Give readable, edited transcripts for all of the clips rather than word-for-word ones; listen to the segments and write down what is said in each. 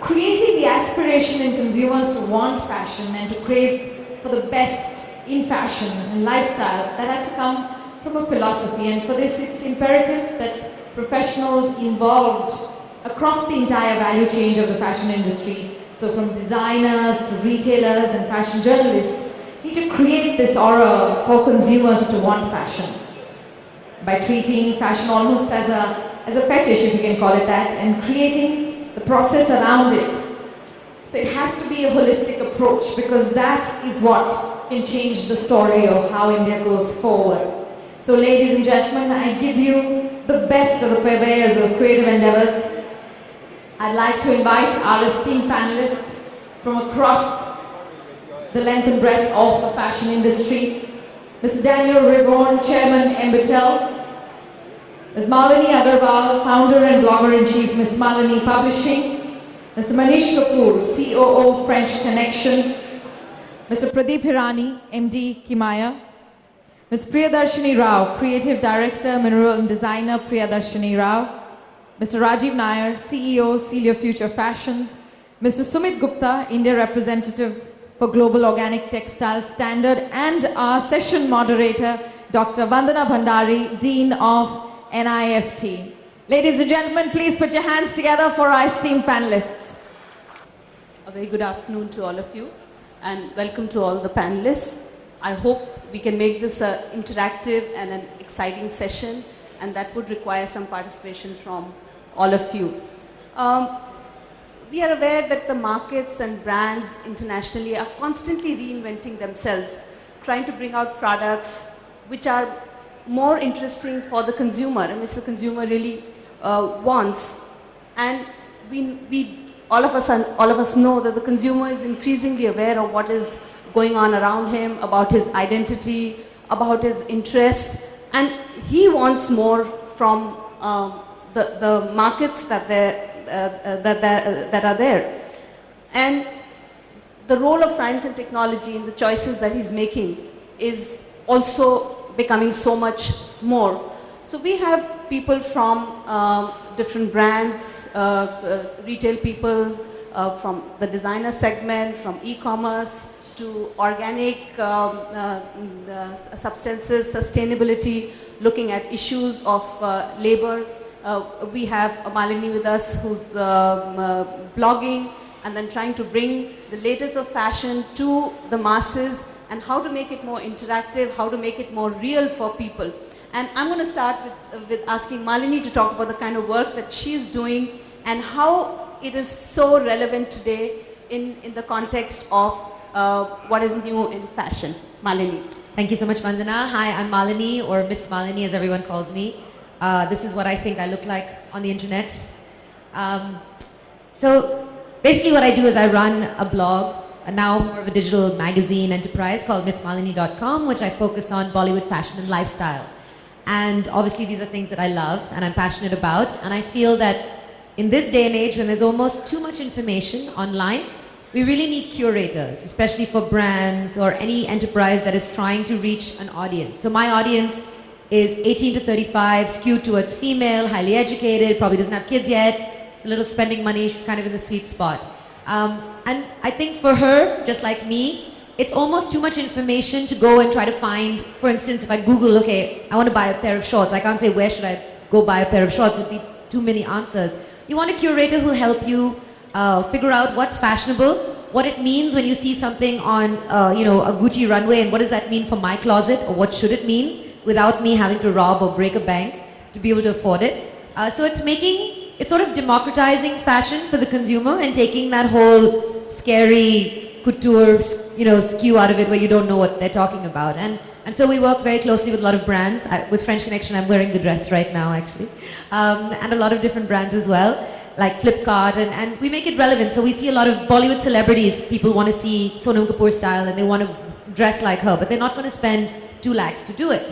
Creating the aspiration in consumers to want fashion and to crave for the best in fashion and lifestyle, that has to come from a philosophy. And for this, it's imperative that professionals involved across the entire value chain of the fashion industry, so from designers to retailers and fashion journalists, need to create this aura for consumers to want fashion by treating fashion almost as a fetish, if you can call it that, and creating the process around it. So it has to be a holistic approach, because that is what can change the story of how India goes forward. So ladies and gentlemen, I give you the best of the purveyors of creative endeavors. I'd like to invite our esteemed panelists from across the length and breadth of the fashion industry. Mr. Daniel Riborn, Chairman, Embetel. Ms. Malini Agarwal, Founder and Blogger-in-Chief, Ms. Malini Publishing. Mr. Manish Kapoor, COO, French Connection. Mr. Pradeep Hirani, MD, Kimaya. Ms. Priyadarshini Rao, Creative Director, Mineral and Designer, Priyadarshini Rao. Mr. Rajiv Nair, CEO, Celia Future Fashions. Mr. Sumit Gupta, India Representative for Global Organic Textile Standard, and our session moderator, Dr. Vandana Bhandari, Dean of NIFT. Ladies and gentlemen, please put your hands together for our esteemed panelists. A very good afternoon to all of you, and welcome to all the panelists. I hope we can make this an interactive and an exciting session, and that would require some participation from all of you. We are aware that the markets and brands internationally are constantly reinventing themselves, trying to bring out products which are more interesting for the consumer and which the consumer really wants. And all of us know that the consumer is increasingly aware of what is going on around him, about his identity, about his interests, and he wants more from the markets that are there. And the role of science and technology in the choices that he's making is also becoming so much more. So we have people from different brands, retail people, from the designer segment, from e-commerce to organic substances, sustainability, looking at issues of labor. We have Malini with us, who's blogging and then trying to bring the latest of fashion to the masses, and how to make it more interactive, how to make it more real for people. And I'm going to start with asking Malini to talk about the kind of work that she's doing and how it is so relevant today in the context of what is new in fashion. Malini. Thank you so much, Vandana. Hi, I'm Malini, or Miss Malini as everyone calls me. This is what I think I look like on the internet. So basically what I do is I run a blog, now more of a digital magazine enterprise called MissMalini.com, which I focus on Bollywood fashion and lifestyle. And obviously these are things that I love and I'm passionate about. And I feel that in this day and age when there's almost too much information online, we really need curators, especially for brands or any enterprise that is trying to reach an audience. So my audience is 18 to 35, skewed towards female, highly educated, probably doesn't have kids yet, it's a little spending money, she's kind of in the sweet spot. And I think for her, just like me, it's almost too much information to go and try to find. For instance, if I Google, okay, I want to buy a pair of shorts, I can't say where should I go buy a pair of shorts, it'd be too many answers. You want a curator who'll help you figure out what's fashionable, what it means when you see something on a Gucci runway, and what does that mean for my closet, or what should it mean without me having to rob or break a bank to be able to afford it. So it's sort of democratizing fashion for the consumer and taking that whole scary couture, skew out of it where you don't know what they're talking about. And so we work very closely with a lot of brands. With French Connection, I'm wearing the dress right now, actually. And a lot of different brands as well, like Flipkart, and we make it relevant. So we see a lot of Bollywood celebrities. People want to see Sonam Kapoor style and they want to dress like her, but they're not going to spend 2 lakhs to do it.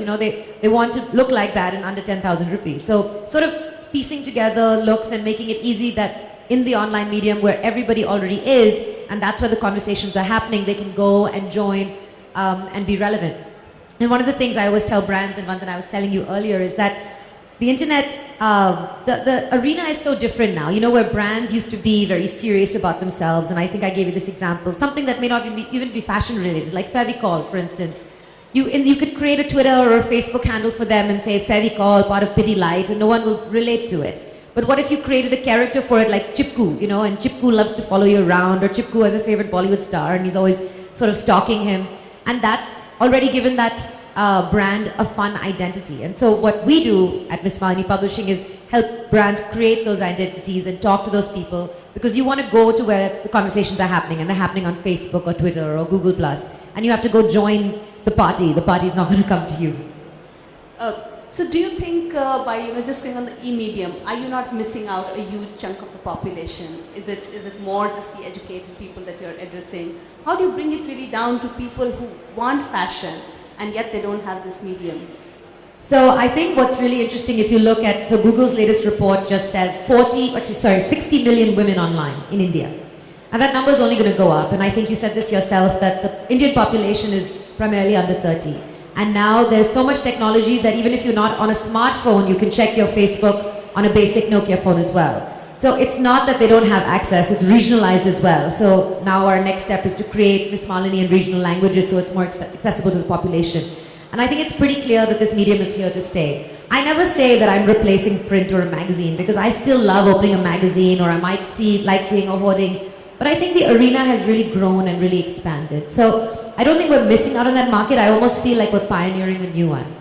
They want to look like that in under 10,000 rupees. So sort of piecing together looks and making it easy that in the online medium where everybody already is, and that's where the conversations are happening, they can go and join and be relevant. And one of the things I always tell brands, and one that I was telling you earlier, is that the internet the arena is so different now. You know, where brands used to be very serious about themselves, and I think I gave you this example, something that may not even be fashion related, like Fevicol, for instance. You could create a Twitter or a Facebook handle for them and say Fevicol, part of Pidilite, and no one will relate to it. But what if you created a character for it like Chipku, you know, and Chipku loves to follow you around, or Chipku has a favorite Bollywood star and he's always sort of stalking him, and that's already given that brand a fun identity. And so what we do at Miss Malini Publishing is help brands create those identities and talk to those people, because you want to go to where the conversations are happening, and they're happening on Facebook or Twitter or Google Plus, and you have to go join the party. The party is not going to come to you. So do you think by just going on the e-medium, are you not missing out a huge chunk of the population? Is it more just the educated people that you're addressing? How do you bring it really down to people who want fashion and yet they don't have this medium? So I think what's really interesting, if you look at, so Google's latest report just said 60 million women online in India. And that number is only going to go up. And I think you said this yourself, that the Indian population is primarily under 30. And now there's so much technology that even if you're not on a smartphone, you can check your Facebook on a basic Nokia phone as well. So it's not that they don't have access, it's regionalized as well. So now our next step is to create Miss Malini in regional languages so it's more accessible to the population. And I think it's pretty clear that this medium is here to stay. I never say that I'm replacing print or a magazine, because I still love opening a magazine, or I might like seeing a hoarding. But I think the arena has really grown and really expanded. So I don't think we're missing out on that market. I almost feel like we're pioneering a new one.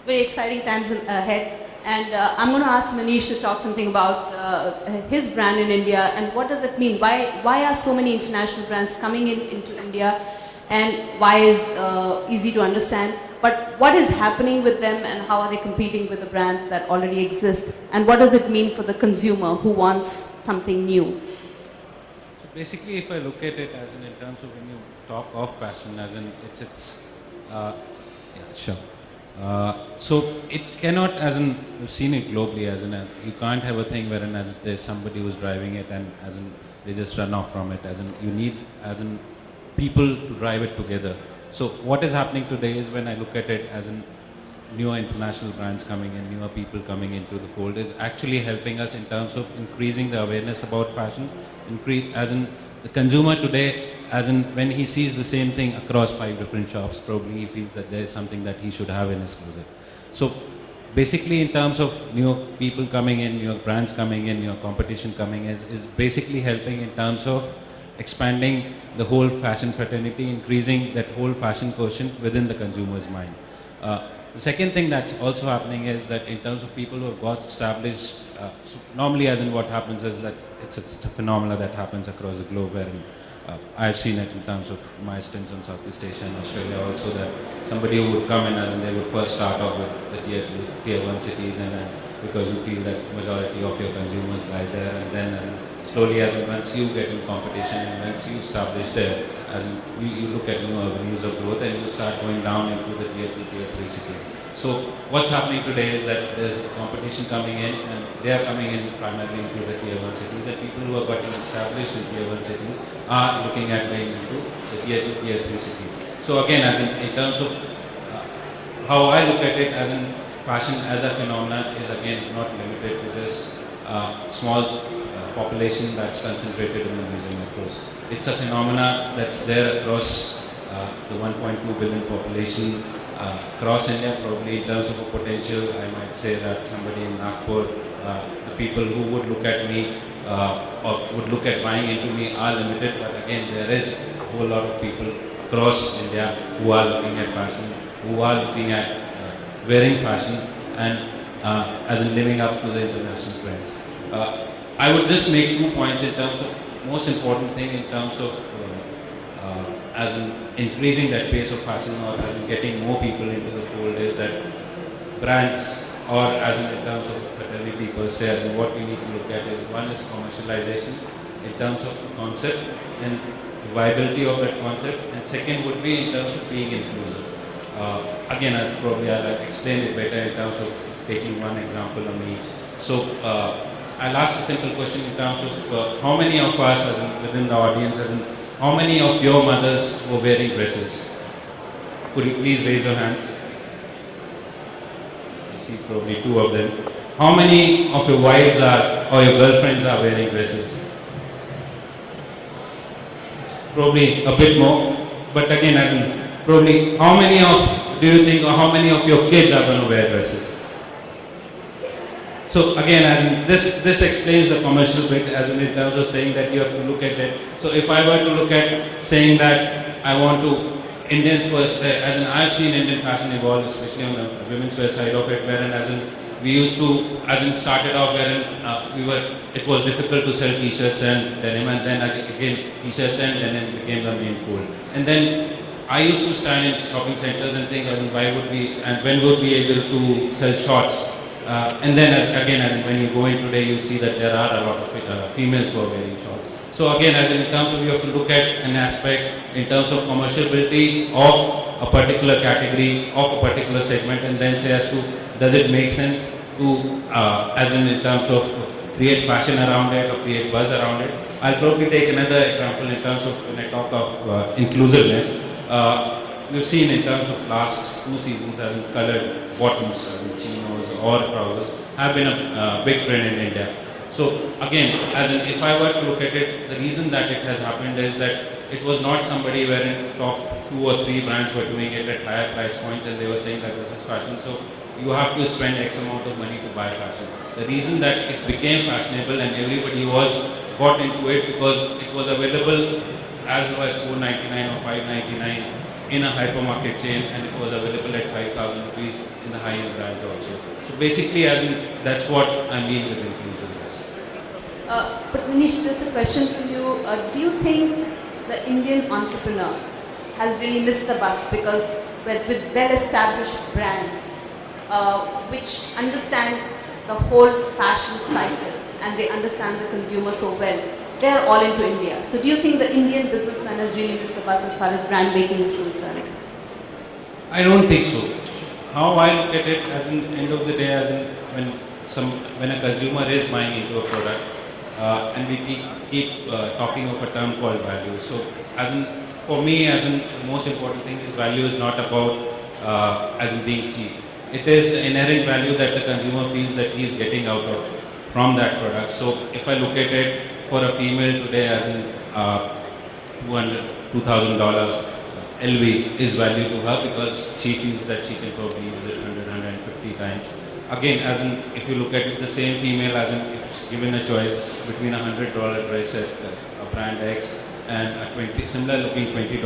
Very exciting times ahead. And I'm going to ask Manish to talk something about his brand in India and what does it mean? Why are so many international brands coming into India, and why is easy to understand? But what is happening with them, and how are they competing with the brands that already exist? And what does it mean for the consumer who wants something new? So basically, if I look at it as in terms of when you talk of fashion, as in yeah, sure. So it cannot, as in you've seen it globally, as in you can't have a thing wherein as there's somebody who's driving it and as in they just run off from it. As in you need as in people to drive it together. So what is happening today is, when I look at it as in newer international brands coming in, newer people coming into the fold, is actually helping us in terms of increasing the awareness about fashion. As in the consumer today, as in when he sees the same thing across 5 different shops, probably he feels that there is something that he should have in his closet. So basically in terms of new people coming in, new brands coming in, new competition coming in, is basically helping in terms of expanding the whole fashion fraternity, increasing that whole fashion quotient within the consumer's mind. The second thing that's also happening is that in terms of people who have got established, so normally as in what happens is that it's a phenomenon that happens across the globe, where I've seen it in terms of my stints in Southeast Asia and Australia also, that somebody who would come in as in they would first start off with the tier 1 cities, and then because you feel that majority of your consumers lie there, and then slowly as in once you get in competition and once you establish there, as in you look at new avenues of growth and you start going down into the tier 2, tier 3 cities. So what's happening today is that there's competition coming in, and they are coming in primarily into the tier 1 cities, and people who are getting established in tier 1 cities are looking at going into the tier 2, tier 3 cities. So again, as in terms of how I look at it, as in fashion as a phenomenon is again not limited to just small population that's concentrated in the region, of course. It's a phenomena that's there across the 1.2 billion population across India. Probably in terms of a potential, I might say that somebody in Nagpur, the people who would look at me or would look at buying into me are limited, but again there is a whole lot of people across India who are looking at fashion, who are looking at wearing fashion and as in living up to the international trends. I would just make 2 points in terms of most important thing in terms of as in increasing that pace of fashion, or as in getting more people into the fold, is that brands, or as in terms of fraternity per se, as in what we need to look at is, one is commercialization in terms of the concept and the viability of that concept, and second would be in terms of being inclusive. Again, I'll explain it better in terms of taking one example on each. So I'll ask a simple question in terms of how many of us as in, within the audience, as in how many of your mothers were wearing dresses? Could you please raise your hands? I see probably 2 of them. how many of your wives are or your girlfriends are wearing dresses? Probably a bit more, but again, as in probably how many of do you think or how many of your kids are going to wear dresses? So again, as in this explains the commercial bit, as in terms of saying that you have to look at it. So if I were to look at saying that I want to Indians first, as in I've seen Indian fashion evolve, especially on the women's wear side of it, wherein as in we used to, as in started off wherein it was difficult to sell t-shirts and denim, and then again t-shirts and denim became the main fold. And then I used to stand in shopping centers and think, as in why would we, and when would we able to sell shorts? And then again, as in when you go in today, you see that there are a lot of females who are wearing shorts. So again, as in terms of you have to look at an aspect in terms of commerciality of a particular category, of a particular segment, and then say as to does it make sense to, as in terms of create fashion around it or create buzz around it. I'll probably take another example in terms of when I talk of inclusiveness. We've seen in terms of last 2 seasons, as in colored bottoms, chinos or trousers have been a big trend in India. So again, as in if I were to look at it, the reason that it has happened is that it was not somebody wherein top 2 or 3 brands were doing it at higher price points and they were saying that this is fashion. So you have to spend X amount of money to buy fashion. The reason that it became fashionable and everybody got into it because it was available as low as $4.99 or $5.99 in a hypermarket chain, and it was available at 5,000 rupees in the high-end brands also. So basically, as in, that's what I mean with inclusiveness. But Manish, just a question for you. Do you think the Indian entrepreneur has really missed the bus because with well-established brands which understand the whole fashion cycle and they understand the consumer so well, they are all into India. So do you think the Indian businessman has really missed the bus as far as brand making is concerned? I don't think so. How I look at it, as in end of the day, as in when a consumer is buying into a product, and we keep talking of a term called value. So as in, for me, as in the most important thing is value is not about as in being cheap. It is the inherent value that the consumer feels that he is getting out of from that product. So if I look at it for a female today, as in $2,000 LV is value to her because she feels that she can probably use it 100, 150 times. Again, as in if you look at it, the same female, as in if given a choice between a $100 dress at a brand X and a similar looking $20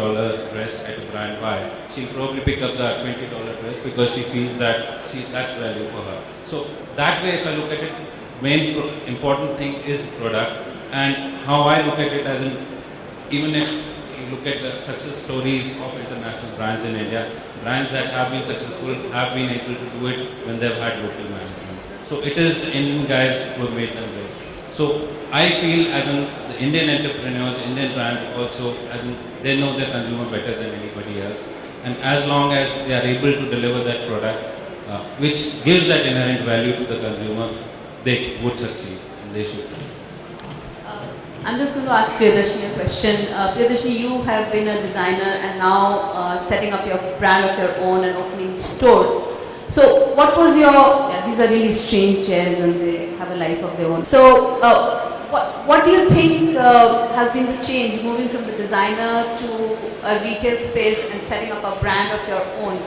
dress at a brand Y, she'll probably pick up the $20 dress because she feels that that's value for her. So that way, if I look at it, main important thing is the product. And how I look at it, as in, even if you look at the success stories of international brands in India, brands that have been successful have been able to do it when they've had local management. So it is the Indian guys who have made them great. So I feel, as in the Indian entrepreneurs, Indian brands also, as in they know their consumer better than anybody else. And as long as they are able to deliver that product, which gives that inherent value to the consumer, they would succeed and they should succeed. I'm just going to ask Priyadarshini a question. Priyadarshini, you have been a designer and now setting up your brand of your own and opening stores. So what was your, these are really strange chairs and they have a life of their own. So what do you think has been the change moving from the designer to a retail space and setting up a brand of your own?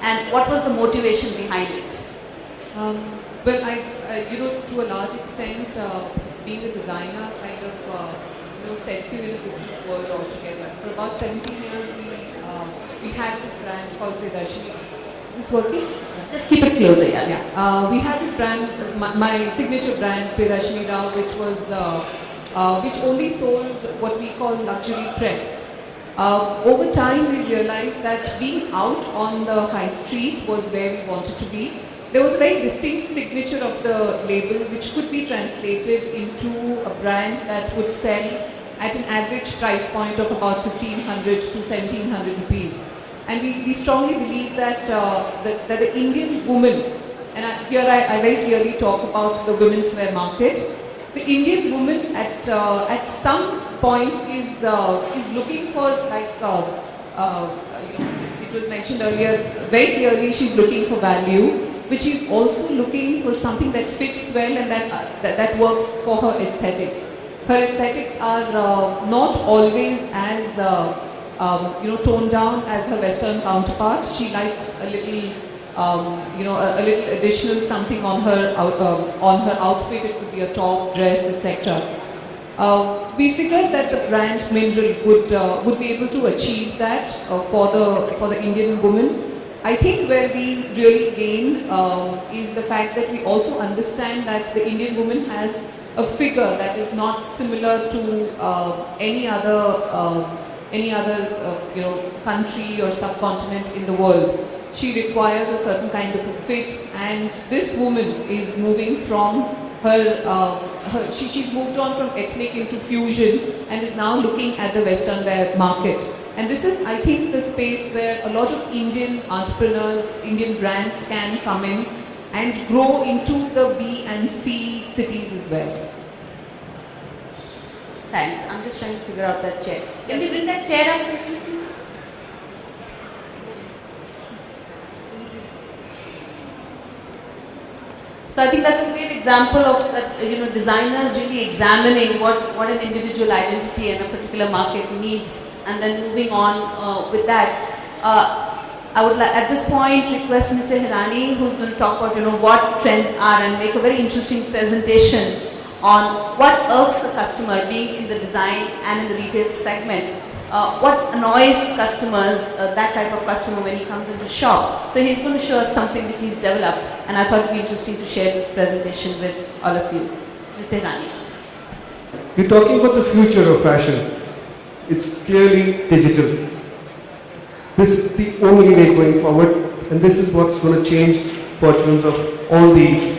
And what was the motivation behind it? Well, to a large extent, being a designer kind of, sets you in a different world altogether. For about 17 years, we had this brand called Priyadarshini. Is this working? Just keep it closer, yeah. We had this brand, my signature brand, Priyadarshini Rao, which only sold what we call luxury prep. Over time, we realized that being out on the high street was where we wanted to be. There was a very distinct signature of the label which could be translated into a brand that would sell at an average price point of about 1,500 to 1,700 rupees. And we strongly believe that the Indian woman, and here I very clearly talk about the women's wear market, the Indian woman at some point is looking for it was mentioned earlier, very clearly she's looking for value. but she's also looking for something that fits well and that works for her aesthetics. Her aesthetics are not always as toned down as her Western counterpart. She likes a little, a little additional something on her outfit. It could be a top, dress, etc. We figured that the brand Mineral would be able to achieve that for the Indian woman. I think where we really gain is the fact that we also understand that the Indian woman has a figure that is not similar to any other country or subcontinent in the world. She requires a certain kind of a fit, and this woman is moving from she's moved on from ethnic into fusion and is now looking at the Western wear market. And this is, I think, the space where a lot of Indian entrepreneurs, Indian brands can come in and grow into the B and C cities as well. Thanks. I'm just trying to figure out that chair. Can we bring that chair up quickly, please? So I think that's a great example of that, designers really examining what an individual identity and a particular market needs, and then moving on with that. I would like at this point request Mr. Hirani, who's going to talk about what trends are and make a very interesting presentation on what irks the customer, being in the design and in the retail segment. What annoys customers, that type of customer when he comes into shop. So he's going to show us something which he's developed, and I thought it would be interesting to share this presentation with all of you. Mr. Hirani. We're talking about the future of fashion. It's clearly digital. This is the only way going forward, and this is what's going to change fortunes of all the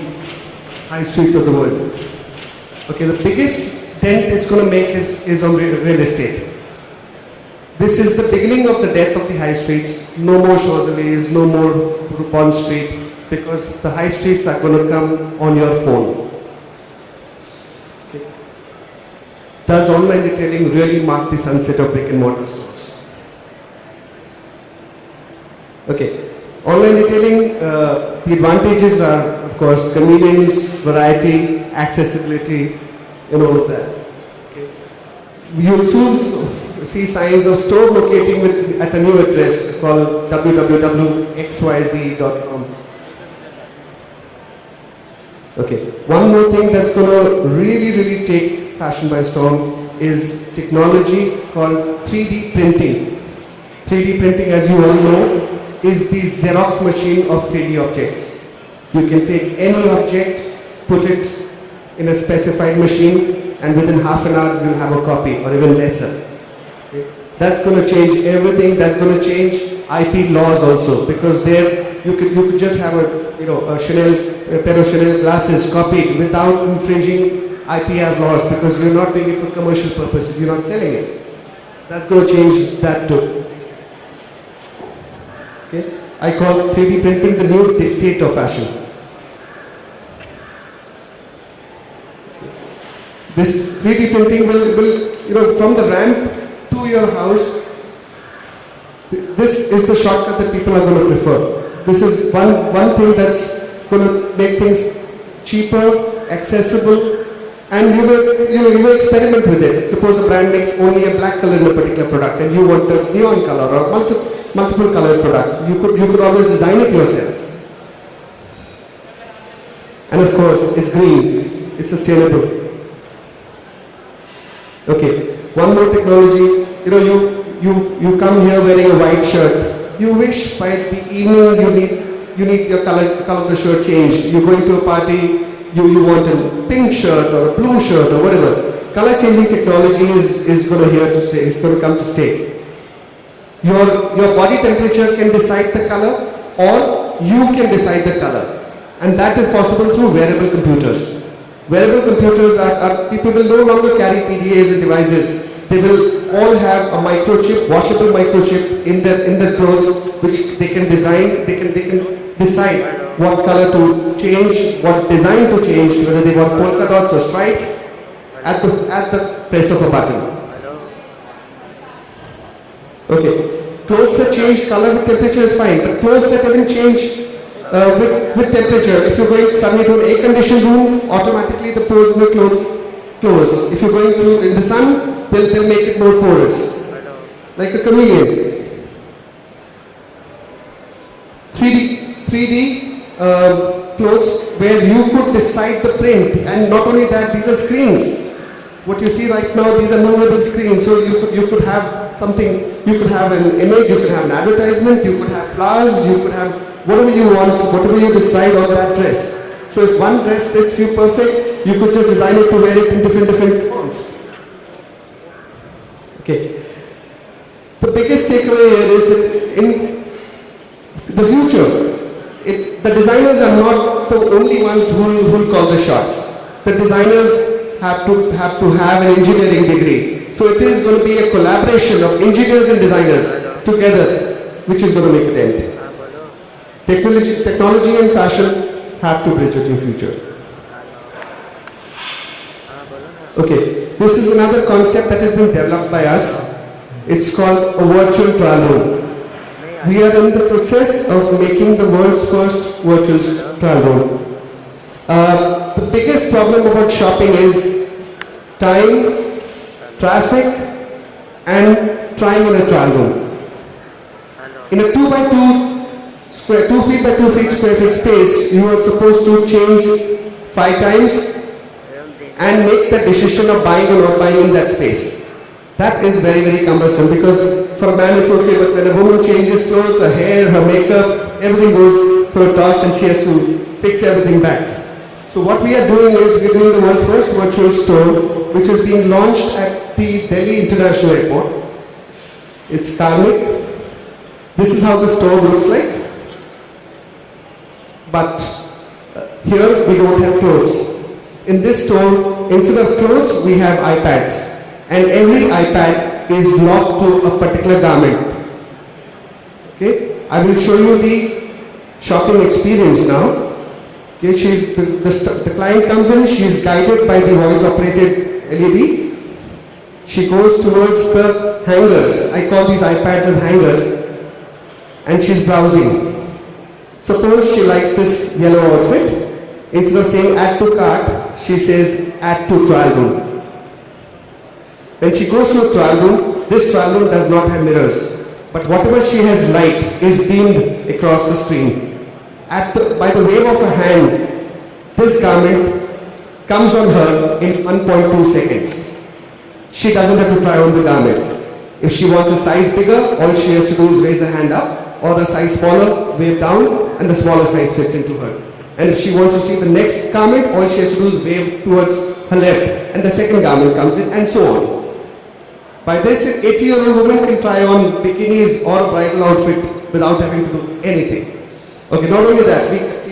high streets of the world. Okay, the biggest dent it's going to make is on real estate. This is the beginning of the death of the high streets. No more Champs-Élysées, no more Bond Street, because the high streets are going to come on your phone. Okay. Does online retailing really mark the sunset of brick and mortar stores? Okay. Online retailing, the advantages are, of course, convenience, variety, accessibility, and all of that. Okay. You'll soon see signs of store locating at a new address called www.xyz.com. Okay, one more thing that's going to really take fashion by storm is technology called 3D printing. 3D printing, as you all know, is the Xerox machine of 3D objects. You can take any object, put it in a specified machine, and within half an hour you'll have a copy, or even lesser. Okay. That's going to change everything. That's going to change IP laws also, because there you could just have a pair of Chanel glasses copied without infringing IPR laws, because you're not doing it for commercial purposes. You're not selling it. That's going to change that too. Okay. I call 3D printing the new dictate of fashion. This 3D printing will from the ramp to your house, this is the shortcut that people are going to prefer. This is one thing that's going to make things cheaper, accessible, and you will experiment with it. Suppose a brand makes only a black color in a particular product, and you want a neon color or multiple colored product. You could always design it yourself. And of course, it's green, it's sustainable. Okay, one more technology. You come here wearing a white shirt. You wish by the evening you need your color of the shirt changed. You go into a party, you want a pink shirt or a blue shirt or whatever. Color changing technology is going to stay. It's going to come to stay. Your body temperature can decide the color, or you can decide the color, and that is possible through wearable computers. Wearable computers are people will no longer carry PDAs and devices. They will all have a microchip, washable microchip in their clothes, which they can design. They can decide what color to change, what design to change, whether they want polka dots or stripes, at the press of a button. Okay, clothes that change color with temperature is fine, but clothes that even change with temperature. If you're going suddenly to an air-conditioned room, automatically the pores in the clothes close. If you're going to in the sun, they'll make it more porous, like a chameleon. 3D clothes where you could decide the print, and not only that, these are screens. What you see right now, these are movable screens. So you could have something. You could have an image. You could have an advertisement. You could have flowers. You could have whatever you want, whatever you decide on that dress. So if one dress fits you perfect, you could just design it to wear it in different forms. Okay. The biggest takeaway here is that in the future, the designers are not the only ones who will call the shots. The designers have to have an engineering degree. So it is going to be a collaboration of engineers and designers together, which is going to make it end. Technology and fashion have to bridge it in future. Okay, this is another concept that has been developed by us. It's called a virtual trial room. We are in the process of making the world's first virtual trial room. The biggest problem about shopping is time, traffic, and trying in a trial room. In a 2 by 2 feet by 2 feet square feet space, you are supposed to change 5 times and make the decision of buying or not buying in that space. That is very cumbersome, because for a man it's okay, but when a woman changes clothes, her hair, her makeup, everything goes for a toss and she has to fix everything back. So what we are doing is, we are doing the world's first virtual store, which is being launched at the Delhi International Airport. It's Karmik. This is how the store looks like. But here we don't have clothes. In this store, instead of clothes, we have iPads. And every iPad is locked to a particular garment. Okay, I will show you the shopping experience now. Okay, the client comes in, she is guided by the voice operated LED. She goes towards the hangers. I call these iPads as hangers. And she's browsing. Suppose she likes this yellow outfit. Instead of saying add to cart, she says add to trial room. When she goes to a trial room, this trial room does not have mirrors. But whatever she has liked is beamed across the screen. By the wave of a hand, this garment comes on her in 1.2 seconds. She doesn't have to try on the garment. If she wants a size bigger, all she has to do is raise her hand up, or a size smaller, wave down, and the smaller size fits into her. And if she wants to see the next garment, all she has to do is wave towards her left, and the second garment comes in, and so on. By this, an 80-year-old woman can try on bikinis or a bridal outfit without having to do anything. Okay, not only that,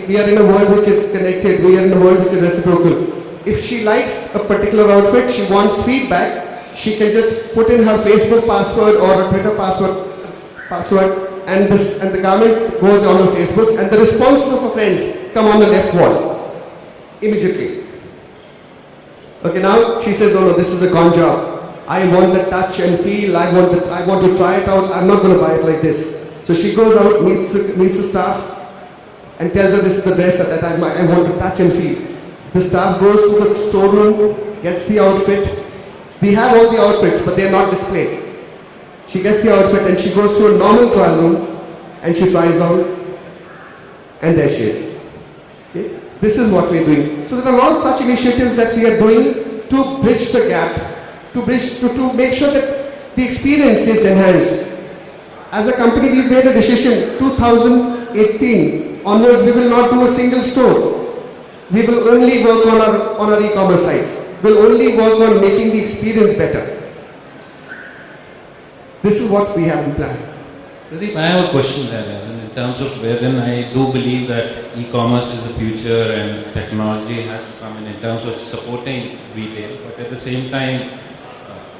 we are in a world which is connected, we are in a world which is reciprocal. If she likes a particular outfit, she wants feedback, she can just put in her Facebook password or a Twitter password, and the garment goes on her Facebook, and the responses of her friends come on the left wall immediately. Okay, now she says, no, this is a con job. I want the touch and feel, I want to try it out, I'm not going to buy it like this. So she goes out, meets the staff, and tells her this is the dress that I want to touch and feel. The staff goes to the storeroom, gets the outfit. We have all the outfits, but they are not displayed. She gets the outfit and she goes to a normal trial room and she tries on, and there she is. Okay? This is what we are doing. So there are a lot of such initiatives that we are doing to bridge the gap, to make sure that the experience is enhanced. As a company, we made a decision, 2018 onwards, we will not do a single store. We will only work on our e-commerce sites. We'll only work on making the experience better. This is what we have in plan. Pradeep, I have a question there, as in terms of wherein I do believe that e-commerce is the future and technology has to come in terms of supporting retail, but at the same time,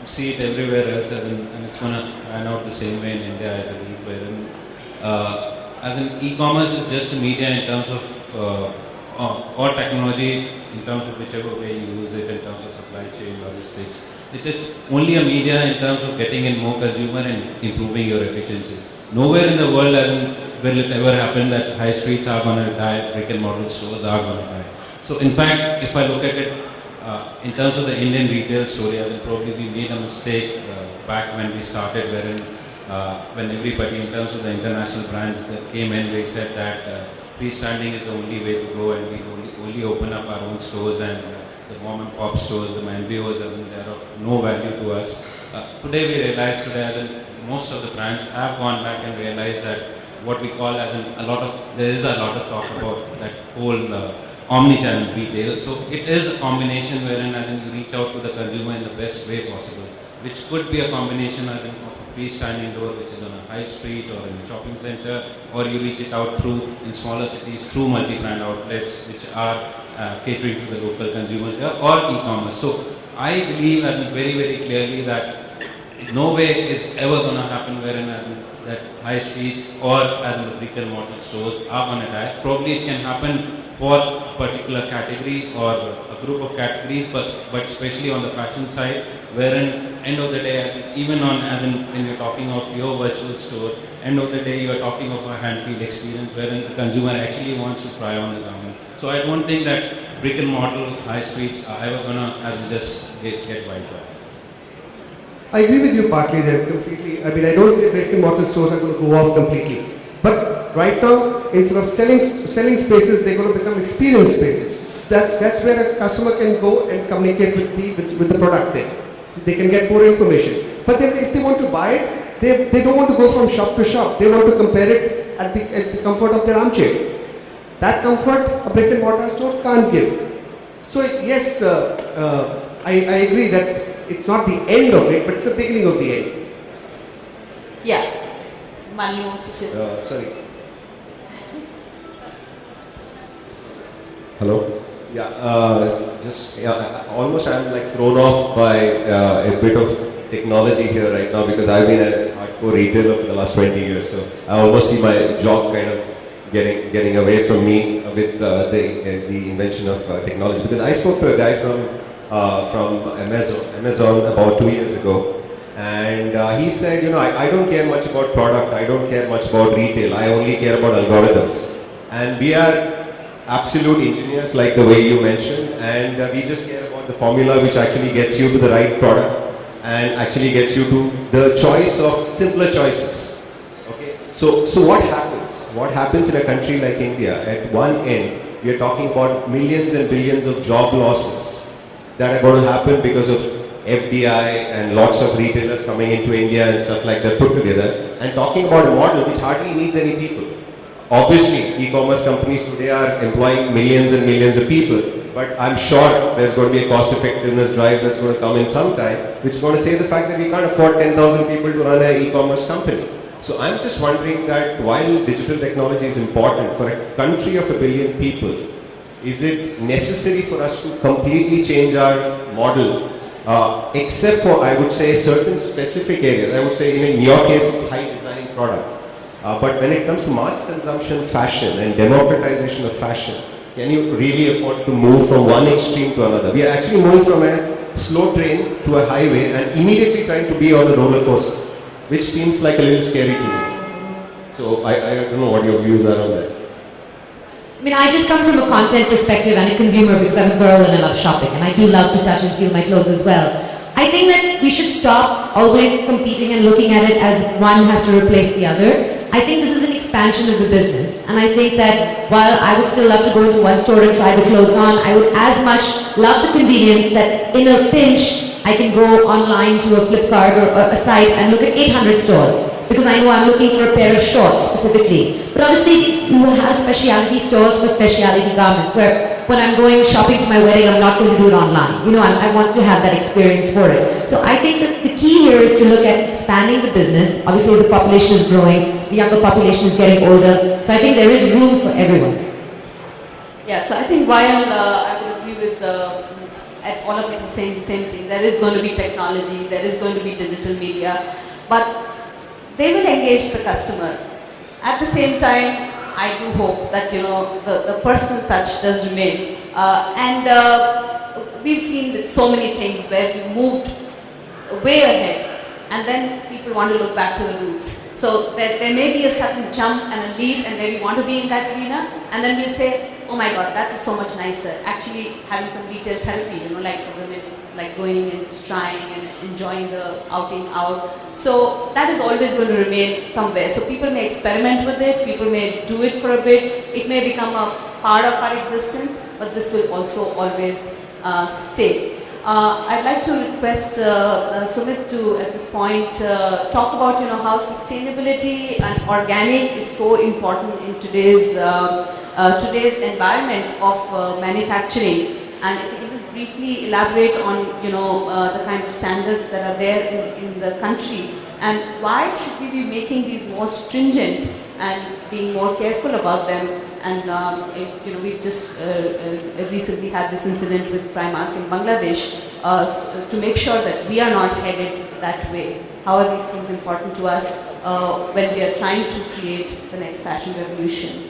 see it everywhere else, and it's going to pan out the same way in India, I believe, wherein as in e-commerce is just a media in terms of or technology in terms of whichever way you use it in terms of supply chain, logistics. It's only a media in terms of getting in more consumer and improving your efficiencies. Nowhere in the world, as in will it ever happen that high streets are going to die, brick and mortar stores are going to die. So in fact, if I look at it in terms of the Indian retail story, I think probably we made a mistake back when we started, wherein when everybody in terms of the international brands that came in, they said that freestanding is the only way to go, and we only open up our own stores, and the mom and pop stores, the MBOs, as in they are of no value to us. Today we realize as in most of the brands have gone back and realized that what we call as in there is a lot of talk about that whole omni-channel retail. So it is a combination wherein as in you reach out to the consumer in the best way possible, which could be a combination as in of a freestanding door which is on a high street or in a shopping center, or you reach it out through in smaller cities through multi-brand outlets which are catering to the local consumers there, or e-commerce. So I believe as in very, very clearly that no way is ever going to happen wherein as in that high streets or as in the brick and mortar stores are going to die. Probably it can happen for a particular category or a group of categories, but especially on the fashion side, wherein end of the day, even on as in when you're talking of your virtual store, end of the day you are talking of a hand-feel experience wherein the consumer actually wants to try on the garment. So I don't think that brick and mortar high streets are ever going to as in just get wiped out. I agree with you partly there completely. I mean, I don't say brick and mortar stores are going to go off completely. But right now, instead of selling spaces, they're going to become experience spaces. That's where a customer can go and communicate with the product there. They can get more information. But then if they want to buy it, they don't want to go from shop to shop. They want to compare it at the comfort of their armchair. That comfort a brick and mortar store can't give. So yes, I agree that it's not the end of it, but it's the beginning of the end. Yeah. Mani wants to say. Sorry. Hello? Almost I'm like thrown off by a bit of technology here right now because I've been a hardcore retailer for the last 20 years. So I almost see my job kind of getting away from me with the invention of technology. Because I spoke to a guy from Amazon about 2 years ago. And he said, I don't care much about product, I don't care much about retail, I only care about algorithms. And we are absolute engineers like the way you mentioned, and we just care about the formula which actually gets you to the right product and actually gets you to the choice of simpler choices. Okay. So what happens? What happens in a country like India? At one end, we are talking about millions and billions of job losses that are going to happen because of FDI and lots of retailers coming into India and stuff like that put together, and talking about a model which hardly needs any people. Obviously, e-commerce companies today are employing millions and millions of people, but I'm sure there's going to be a cost effectiveness drive that's going to come in some time, which is going to say the fact that we can't afford 10,000 people to run an e-commerce company. So I'm just wondering that while digital technology is important for a country of 1 billion people, is it necessary for us to completely change our model? Except for, I would say, certain specific areas. I would say, in your case, it's high design product. But when it comes to mass consumption fashion and democratization of fashion, can you really afford to move from one extreme to another? We are actually moving from a slow train to a highway and immediately trying to be on a roller coaster, which seems like a little scary to me. So I don't know what your views are on that. I mean, I just come from a content perspective and a consumer because I'm a girl and I love shopping and I do love to touch and feel my clothes as well. I think that we should stop always competing and looking at it as one has to replace the other. I think this is an expansion of the business, and I think that while I would still love to go into one store and try the clothes on, I would as much love the convenience that in a pinch I can go online to a Flipkart or a site and look at 800 stores because I know I'm looking for a pair of shorts specifically. But obviously you will have specialty stores for specialty garments where when I'm going shopping for my wedding, I'm not going to do it online. I want to have that experience for it. So I think that the key here is to look at expanding the business. Obviously the population is growing, the younger population is getting older. So I think there is room for everyone. Yeah, so I think while I would agree with all of us are saying the same thing, there is going to be technology, there is going to be digital media, but they will engage the customer. At the same time, I do hope that the personal touch does remain, and we've seen that so many things where we moved way ahead and then people want to look back to the roots. So there may be a sudden jump and a leap, and where we want to be in that arena, and then we'll say, oh my God, that was so much nicer. Actually, having some retail therapy, like for women, it's like going and just trying and enjoying the outing out. So that is always going to remain somewhere. So people may experiment with it, people may do it for a bit, it may become a part of our existence, but this will also always stay. I'd like to request Sumit to, at this point, talk about how sustainability and organic is so important in today's environment of manufacturing, and if you can just briefly elaborate on the kind of standards that are there in the country, and why should we be making these more stringent and being more careful about them. And we've just recently had this incident with Primark in Bangladesh to make sure that we are not headed that way. How are these things important to us when we are trying to create the next fashion revolution?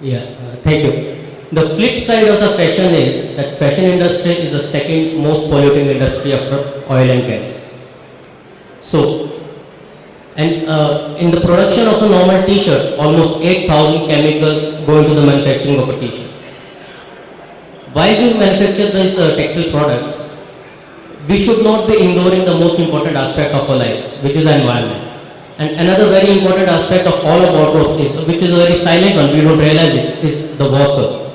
Yeah, thank you. The flip side of the fashion is that fashion industry is the second most polluting industry after oil and gas. So, in the production of a normal t-shirt, almost 8,000 chemicals go into the manufacturing of a t-shirt. While we manufacture these textile products, we should not be ignoring the most important aspect of our lives, which is the environment. And another very important aspect of all our wardrobes, which is a very silent one, we don't realize it, is the worker.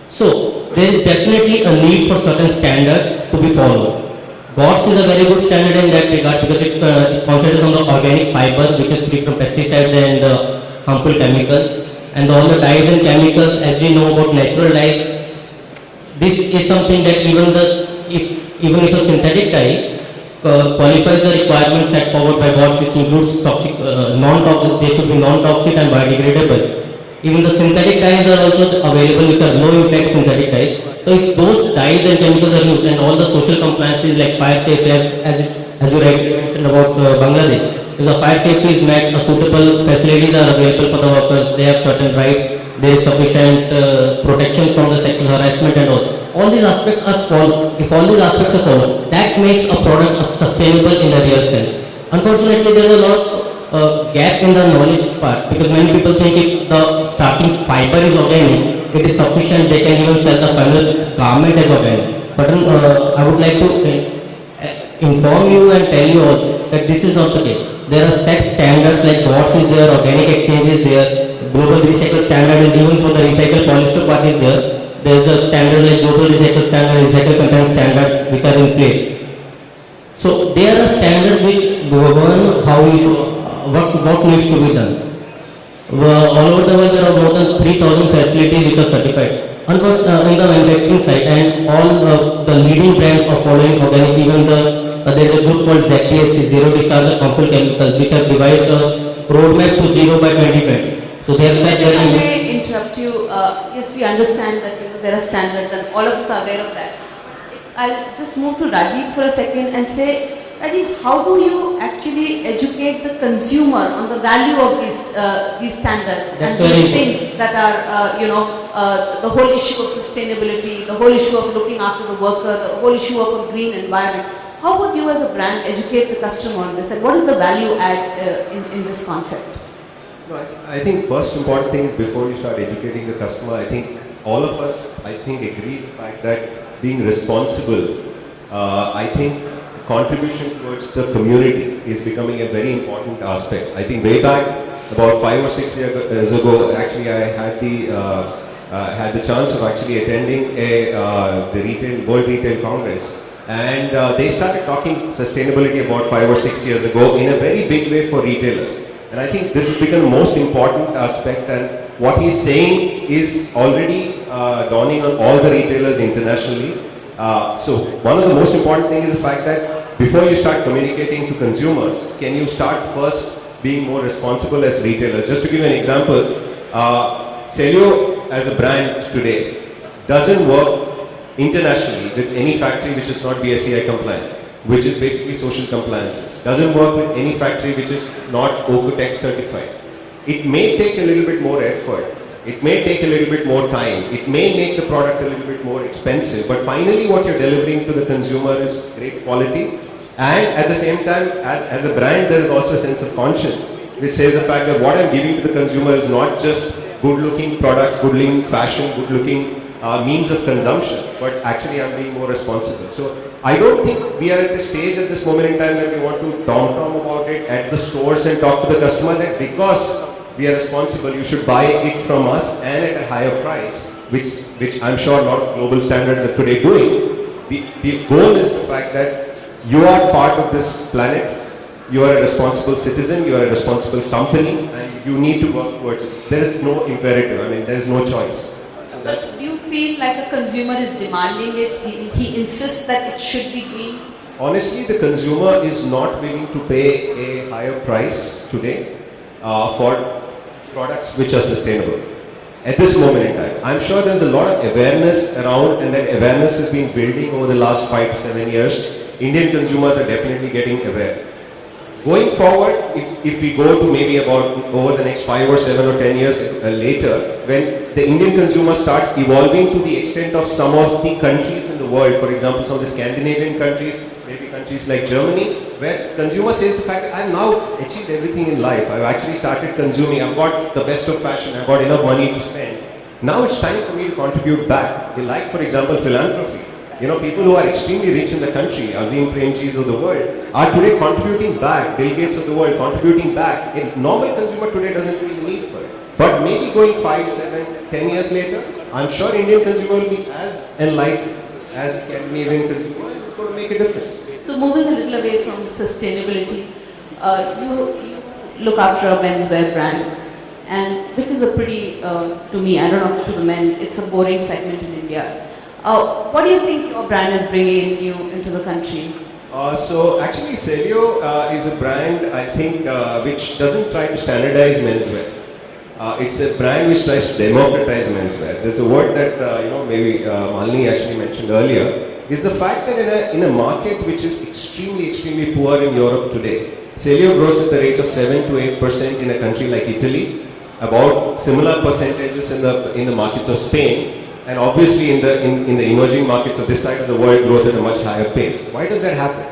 So, there is definitely a need for certain standards to be followed. GOTS is a very good standard in that regard because it concentrates on the organic fiber, which is free from pesticides and harmful chemicals, and all the dyes and chemicals. As we know about natural dyes, this is something that even if a synthetic dye qualifies the requirements set forward by GOTS, which includes toxic, non-toxic, they should be non-toxic and biodegradable. Even the synthetic dyes are also available, which are low-impact synthetic dyes. So if those dyes and chemicals are used, and all the social compliances like fire safety, as you rightly mentioned about Bangladesh, if the fire safety is met, suitable facilities are available for the workers, they have certain rights, there is sufficient protection from the sexual harassment and all. All these aspects are followed. If all these aspects are followed, that makes a product sustainable in the real sense. Unfortunately, there is a lot of gap in the knowledge part, because many people think if the starting fiber is organic, it is sufficient, they can even sell the final garment as organic. But I would like to inform you and tell you all that this is not the case. There are set standards like GOTS is there, organic exchange is there, global recycle standard is even for the recycled polyester part is there. There is a standard like global recycle standard, recycle content standards which are in place. So there are standards which govern how we should, what needs to be done. All over the world there are more than 3,000 facilities which are certified. In the manufacturing side, and all the leading brands are following organic. Even there is a group called ZTSC, Zero Discharge of Harmful Chemicals, which have devised a roadmap to zero by 2020. So they have said that. I may interrupt you. Yes, we understand that there are standards, and all of us are aware of that. I'll just move to Rajiv for a second and say, Rajiv, how do you actually educate the consumer on the value of these standards and these things that are, the whole issue of sustainability, the whole issue of looking after the worker, the whole issue of a green environment? How would you as a brand educate the customer on this, and what is the value add in this concept? No, I think first important thing is before you start educating the customer, I think all of us, agree the fact that being responsible, I think contribution towards the community is becoming a very important aspect. I think way back about 5 or 6 years ago, actually I had the chance of actually attending the World Retail Congress, and they started talking sustainability about 5 or 6 years ago in a very big way for retailers. And I think this has become the most important aspect, and what he's saying is already dawning on all the retailers internationally. So one of the most important things is the fact that before you start communicating to consumers, can you start first being more responsible as retailers? Just to give you an example, Celio as a brand today doesn't work internationally with any factory which is not BSCI compliant, which is basically social compliances. Doesn't work with any factory which is not OECO-TEX certified. It may take a little bit more effort. It may take a little bit more time. It may make the product a little bit more expensive. But finally what you're delivering to the consumer is great quality And at the same time, as a brand, there is also a sense of conscience, which says the fact that what I'm giving to the consumer is not just good-looking products, good-looking fashion, good-looking means of consumption, but actually I'm being more responsible. So I don't think we are at the stage at this moment in time that we want to tom-tom about it at the stores and talk to the customer that because we are responsible, you should buy it from us and at a higher price, which I'm sure a lot of global standards are today doing. The goal is the fact that you are part of this planet, you are a responsible citizen, you are a responsible company, and you need to work towards it. There is no imperative, I mean, there is no choice. But do you feel like the consumer is demanding it? He insists that it should be green? Honestly, the consumer is not willing to pay a higher price today for products which are sustainable. At this moment in time, I'm sure there's a lot of awareness around, and that awareness has been building over the last 5 to 7 years. Indian consumers are definitely getting aware. Going forward, if we go to maybe about over the next 5 or 7 or 10 years later, when the Indian consumer starts evolving to the extent of some of the countries in the world, for example, some of the Scandinavian countries, maybe countries like Germany, where consumer says the fact that I've now achieved everything in life, I've actually started consuming, I've got the best of fashion, I've got enough money to spend. Now it's time for me to contribute back. Like, for example, philanthropy. You know, people who are extremely rich in the country, Azim Premjis of the world, are today contributing back, Bill Gates of the world contributing back. A normal consumer today doesn't really need for it. But maybe going 5, 7, 10 years later, I'm sure Indian consumer will be as enlightened as a Scandinavian consumer, and it's going to make a difference. So moving a little away from sustainability, you look after a menswear brand, and which is a pretty, to me, I don't know, to the men, it's a boring segment in India. What do you think your brand is bringing new into the country? So actually Celio is a brand, I think, which doesn't try to standardize menswear. It's a brand which tries to democratize menswear. There's a word that, maybe Malini actually mentioned earlier, is the fact that in a market which is extremely poor in Europe today, Celio grows at the rate of 7 to 8% in a country like Italy, about similar percentages in the markets of Spain, and obviously in the emerging markets of this side of the world grows at a much higher pace. Why does that happen?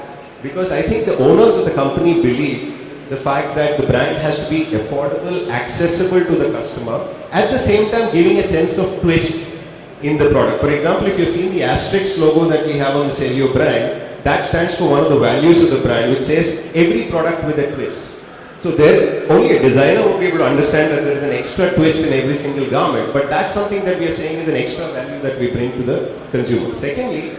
Because I think the owners of the company believe the fact that the brand has to be affordable, accessible to the customer, at the same time giving a sense of twist in the product. For example, if you've seen the asterisk logo that we have on the Celio brand, that stands for one of the values of the brand, which says every product with a twist. So there, only a designer will be able to understand that there is an extra twist in every single garment, but that's something that we are saying is an extra value that we bring to the consumer. Secondly,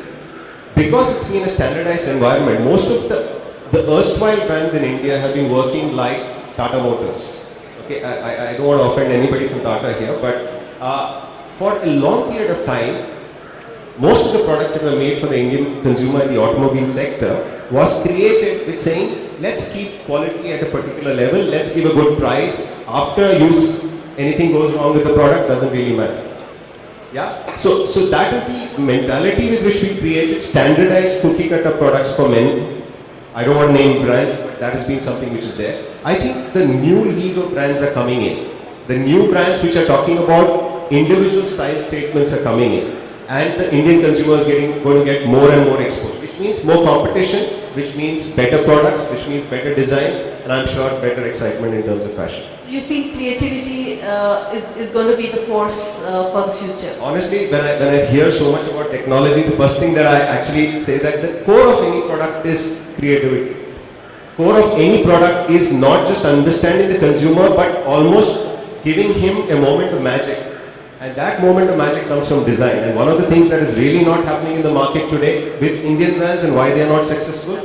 because it's been a standardized environment, most of the erstwhile brands in India have been working like Tata Motors. Okay, I don't want to offend anybody from Tata here, but for a long period of time, most of the products that were made for the Indian consumer in the automobile sector was created with saying, let's keep quality at a particular level, let's give a good price. After use, anything goes wrong with the product, doesn't really matter. Yeah? So that is the mentality with which we created standardized cookie cutter products for men. I don't want to name brands, but that has been something which is there. I think the new league of brands are coming in. The new brands which are talking about individual style statements are coming in. And the Indian consumer is going to get more and more exposed, which means more competition, which means better products, which means better designs, and I'm sure better excitement in terms of fashion. So you think creativity is going to be the force for the future? Honestly, when I hear so much about technology, the first thing that I actually say that the core of any product is creativity. Core of any product is not just understanding the consumer, but almost giving him a moment of magic. And that moment of magic comes from design. And one of the things that is really not happening in the market today with Indian brands and why they are not successful,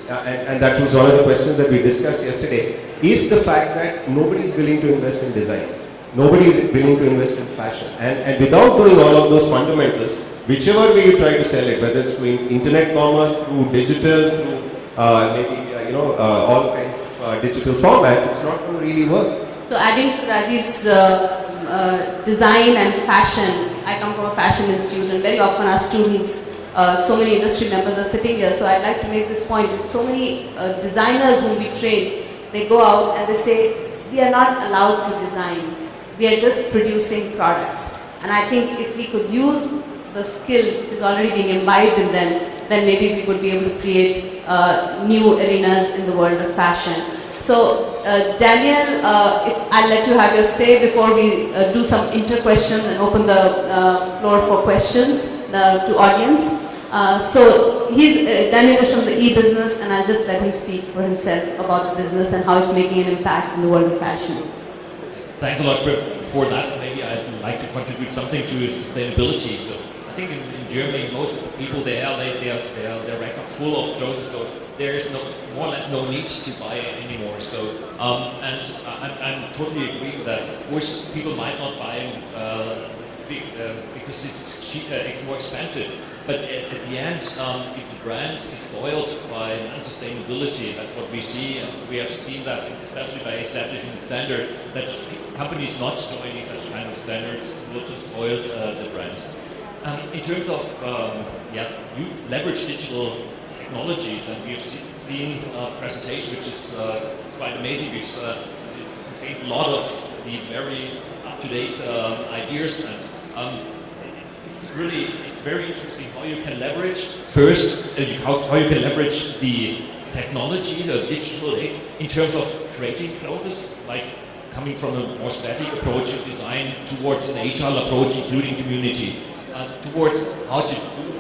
and that was one of the questions that we discussed yesterday, is the fact that nobody is willing to invest in design. Nobody is willing to invest in fashion. And without doing all of those fundamentals, whichever way you try to sell it, whether it's through internet commerce, through digital, through all kinds of digital formats, it's not going to really work. So adding to Rajiv's design and fashion, I come from a fashion institute, and very often our students, so many industry members are sitting here, so I'd like to make this point. So many designers whom we train, they go out and they say, we are not allowed to design, we are just producing products. And I think if we could use the skill which is already being imbibed in them, then maybe we would be able to create new arenas in the world of fashion. So, Daniel, if I'll let you have your say before we do some inter-questions and open the floor for questions to audience. Daniel is from the e-business, and I'll just let him speak for himself about the business and how it's making an impact in the world of fashion. Thanks a lot for that. Maybe I'd like to contribute something to sustainability. So I think in Germany, most people their rack are full of clothes, so there is more or less no need to buy anymore. So and I'm totally agree with that. Of course, people might not buy because it's more expensive. But at the end, if the brand is loyal by non-sustainability, that's what we see, and we have seen that, especially by establishing the standard, that companies not joining such kind of standards will just spoil the brand. In terms of, you leverage digital technologies, and we've seen a presentation which is quite amazing, which contains a lot of the very up-to-date ideas, and it's really very interesting how you can leverage first, how you can leverage the technology, the digital age, in terms of creating clothes, like coming from a more static approach of design towards an agile approach, including community, towards how to do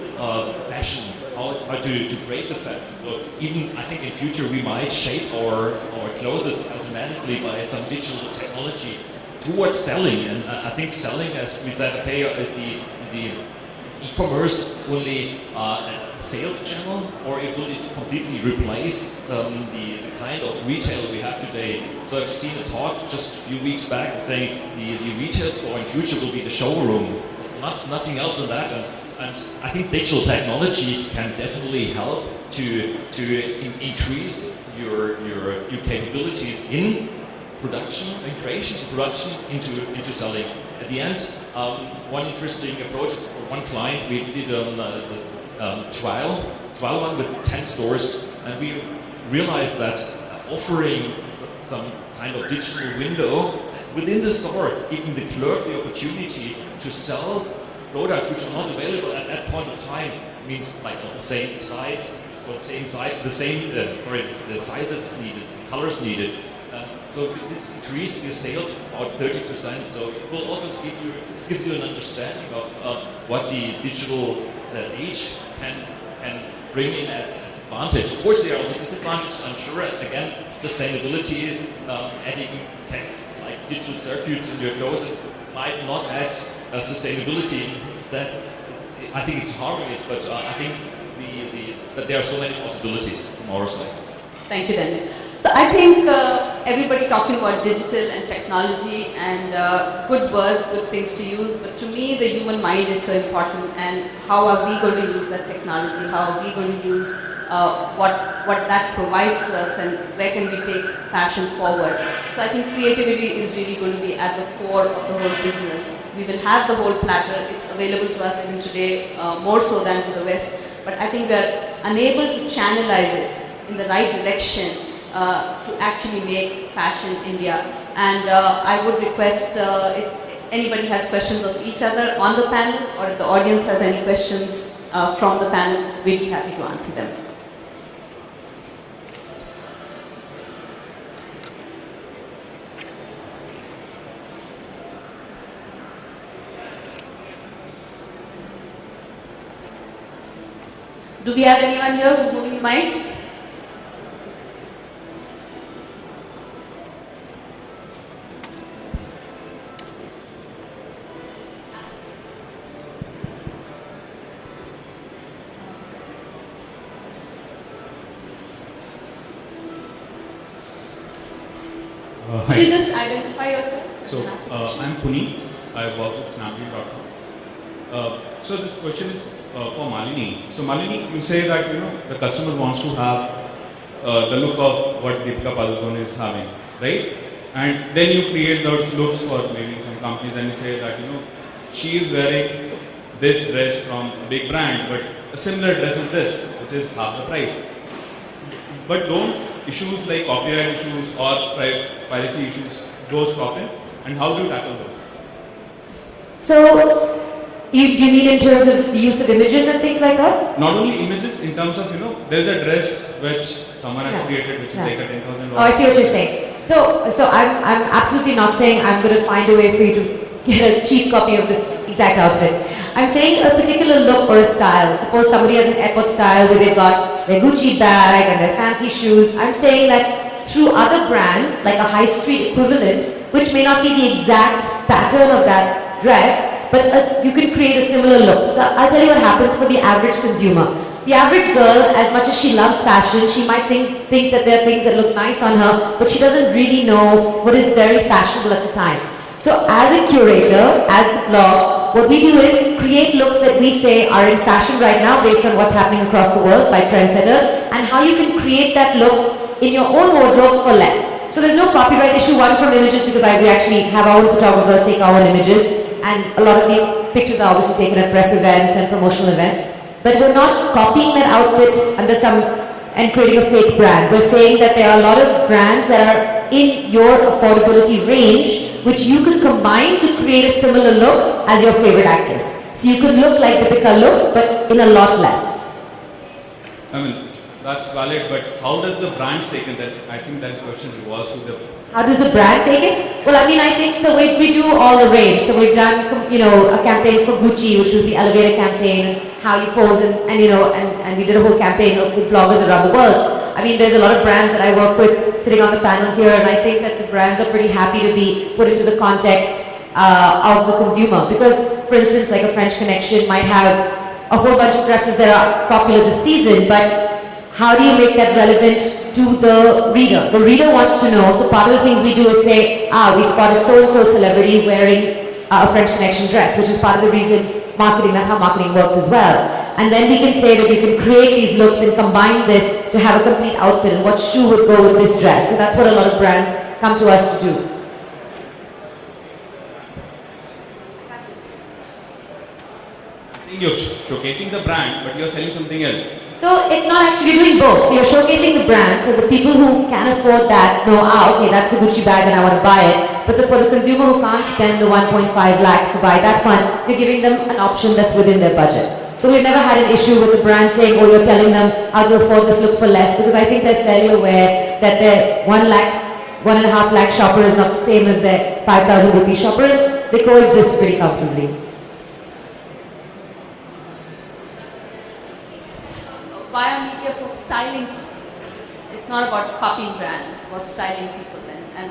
fashion, how to create the fashion. So even I think in future we might shape our clothes automatically by some digital technology towards selling. And I think selling, as we said, is the e-commerce only a sales channel, or it will completely replace the kind of retail we have today. So I've seen a talk just a few weeks back saying the retail store in future will be the showroom, nothing else than that. And I think digital technologies can definitely help to increase your capabilities in production, in creation, production into selling. At the end, one interesting approach for one client, we did a trial one with 10 stores, and we realized that offering some kind of digital window within the store, giving the clerk the opportunity to sell products which are not available at that point of time, means like not the same size, or the size that's needed, the colors needed. So it's increased your sales of about 30%. So it will also gives you an understanding of what the digital age can bring in as an advantage. Of course, there are also disadvantages. I'm sure. Again, sustainability, adding tech like digital circuits in your clothes might not add sustainability. Instead, I think it's harming it. But I think but there are so many possibilities from our side. Thank you, Daniel. So I think everybody talking about digital and technology and good words, good things to use, but to me the human mind is so important, and how are we going to use that technology, how are we going to use what that provides to us, and where can we take fashion forward. So I think creativity is really going to be at the core of the whole business. We will have the whole platter, it's available to us even today, more so than to the West, but I think we are unable to channelize it in the right direction to actually make fashion India. And I would request if anybody has questions of each other on the panel, or if the audience has any questions from the panel, we'd be happy to answer them. Do we have anyone here who's moving mics? Could you just identify yourself? So, I'm Puneet. I work with Snapdeal.com. So this question is for Malini. So Malini, you say that the customer wants to have the look of what Deepika Padukone is having, right? And then you create those looks for maybe some companies, and you say that she is wearing this dress from a big brand, but a similar dress is this, which is half the price. But don't issues like copyright issues or piracy issues those crop in, and how do you tackle those? So, Do you mean in terms of the use of images and things like that? Not only images, in terms of, there's a dress which someone has created, which Yeah. is like a $10,000. Oh, I see what you're saying. So I'm absolutely not saying I'm going to find a way for you to get a cheap copy of this exact outfit. I'm saying a particular look or a style. Suppose somebody has an airport style where they've got their Gucci bag and their fancy shoes. I'm saying that through other brands, like a high street equivalent, which may not be the exact pattern of that dress, but you can create a similar look. So I'll tell you what happens for the average consumer. The average girl, as much as she loves fashion, she might think that there are things that look nice on her, but she doesn't really know what is very fashionable at the time. So as a curator, as the blog, what we do is create looks that we say are in fashion right now based on what's happening across the world by trendsetters, and how you can create that look in your own wardrobe for less. So there's no copyright issue, one from images, because we actually have our own photographers take our own images, and a lot of these pictures are obviously taken at press events and promotional events. But we're not copying that outfit under and creating a fake brand. We're saying that there are a lot of brands that are in your affordability range, which you can combine to create a similar look as your favorite actress. So you could look like Deepika looks, but in a lot less. I mean, that's valid, but how does the brand take it? I think that question revolves to the... How does the brand take it? Well, I mean, I think, so we do all the range. So we've done, a campaign for Gucci, which was the elevator campaign, how you pose and we did a whole campaign with bloggers around the world. I mean, there's a lot of brands that I work with sitting on the panel here, and I think that the brands are pretty happy to be put into the context of the consumer. Because, for instance, like a French Connection might have a whole bunch of dresses that are popular this season, but how do you make that relevant to the reader? The reader wants to know, so part of the things we do is say, we spotted so-and-so celebrity wearing a French Connection dress, which is part of the reason marketing, that's how marketing works as well. And then we can say that you can create these looks and combine this to have a complete outfit, and what shoe would go with this dress. So that's what a lot of brands come to us to do. I think you're showcasing the brand, but you're selling something else. So it's not actually doing both. So you're showcasing the brand, so the people who can afford that know, okay, that's the Gucci bag and I want to buy it. But for the consumer who can't spend the 1.5 lakhs to buy that one, you're giving them an option that's within their budget. So we've never had an issue with the brand saying, oh, you're telling them how to afford this look for less, because I think they're fairly aware that their 1.5 lakh shopper is not the same as their 5,000 rupee shopper. They coexist pretty comfortably. Via media for styling people. It's not about copying brand, it's about styling people and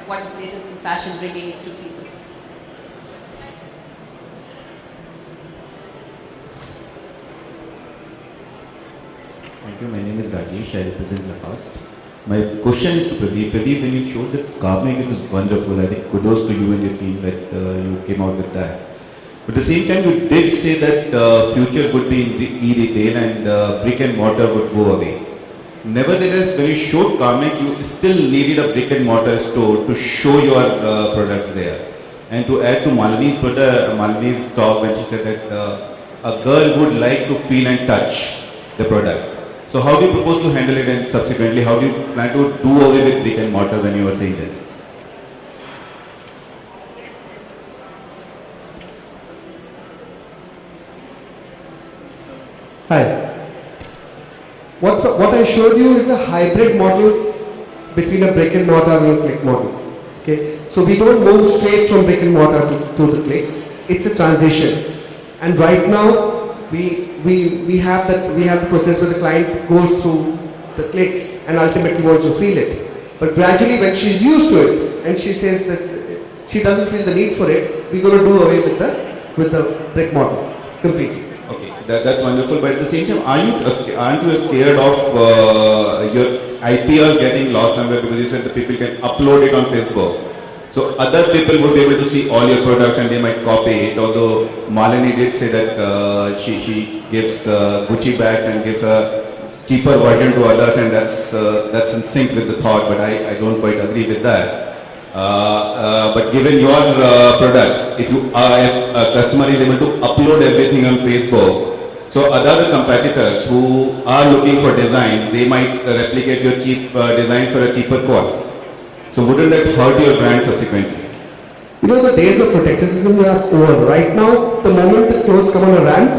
what is latest in fashion, bringing it to people. Thank you. My name is Rajesh. I represent Lacoste. My question is to Pradeep. Pradeep, when you showed that carving, it was wonderful. I think kudos to you and your team that you came out with that. But at the same time, you did say that future would be in e-retail and brick and mortar would go away. Nevertheless, when you showed Carmack, you still needed a brick and mortar store to show your products there. And to add to Malini's talk when she said that a girl would like to feel and touch the product. So how do you propose to handle it, and subsequently how do you plan to do away with brick and mortar when you were saying this? Hi. What I showed you is a hybrid model between a brick and mortar and a click model. Okay, so we don't move straight from brick and mortar to the click. It's a transition, and right now we have the process where the client goes through the clicks and ultimately wants to feel it. But gradually, when she's used to it and she says that she doesn't feel the need for it, we're going to do away with the brick model completely. Okay, that's wonderful. But at the same time, aren't you scared of your IPRs getting lost somewhere, because you said the people can upload it on Facebook? So other people would be able to see all your products and they might copy it. Although Malini did say that she gives Gucci bags and gives a cheaper version to others, and that's in sync with the thought. But I don't quite agree with that. But given your products, if a customer is able to upload everything on Facebook, so other competitors who are looking for designs, they might replicate your cheap designs for a cheaper cost. So wouldn't that hurt your brand subsequently? You know, the days of protectionism are over. Right now, the moment the clothes come on a ramp,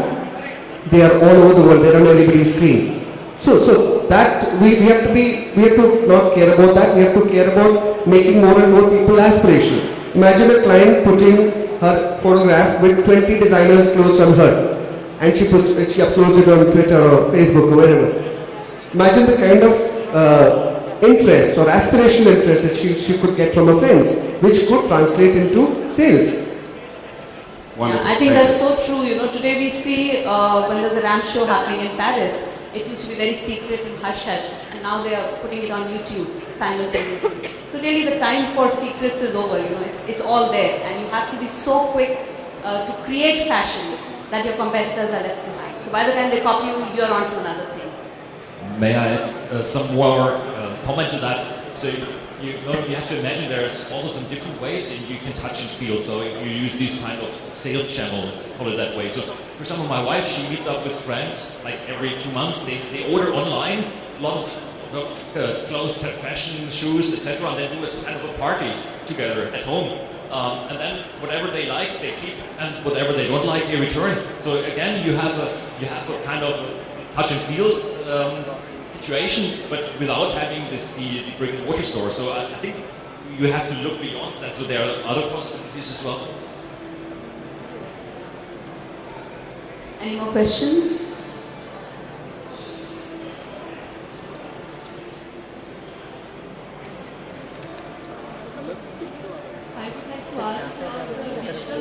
they are all over the world. They're on everybody's screen. So that we have to not care about that. We have to care about making more and more people aspirational. Imagine a client putting her photograph with 20 designers' clothes on her, and she uploads it on Twitter or Facebook or wherever. Imagine the kind of interest or aspirational interest that she could get from her friends, which could translate into sales. Yeah, I think that's so true. You know, today we see when there's a ramp show happening in Paris, it used to be very secret and hush-hush, and now they are putting it on YouTube simultaneously. So really the time for secrets is over, you know, it's all there, and you have to be so quick to create fashion that your competitors are left behind. So by the time they copy you, you're on to another thing. May I add some more comment to that? So you have to imagine there's also some different ways you can touch and feel. So if you use these kind of sales channel, let's call it that way. So for example, my wife, she meets up with friends like every 2 months. They order online a lot of clothes, fashion, shoes, etc. And they do a kind of a party together at home. And then whatever they like, they keep, and whatever they don't like, they return. So again, you have a kind of touch and feel situation, but without having the brick and mortar store. So I think you have to look beyond that. So there are other possibilities as well. Any more questions? I would like to ask digital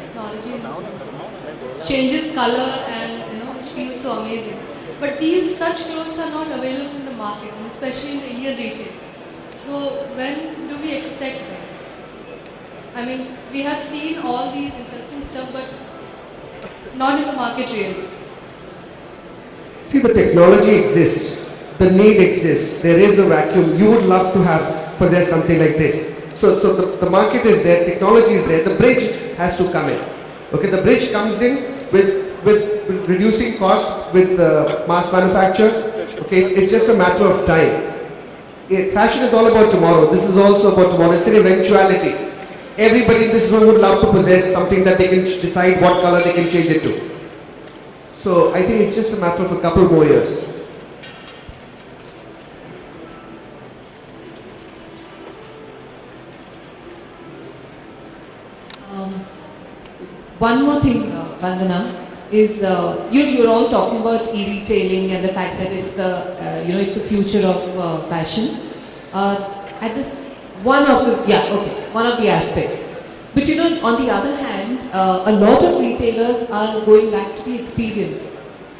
technology changes color and which feels so amazing. But such clothes are not available in the market, and especially in the Indian retail. So when do we expect them? I mean, we have seen all these interesting stuff, but not in the market really. See, the technology exists, the need exists, there is a vacuum. You would love to possess something like this. So the market is there, technology is there, the bridge has to come in. Okay, the bridge comes in with reducing costs, with mass manufacture. Okay, it's just a matter of time. Fashion is all about tomorrow. This is also about tomorrow. It's an eventuality. Everybody in this room would love to possess something that they can decide what color they can change it to. So I think it's just a matter of a couple more years. One more thing, Vandana, is you're all talking about e-retailing and the fact that it's the future of fashion. At this one of the aspects. But on the other hand, a lot of retailers are going back to the experience.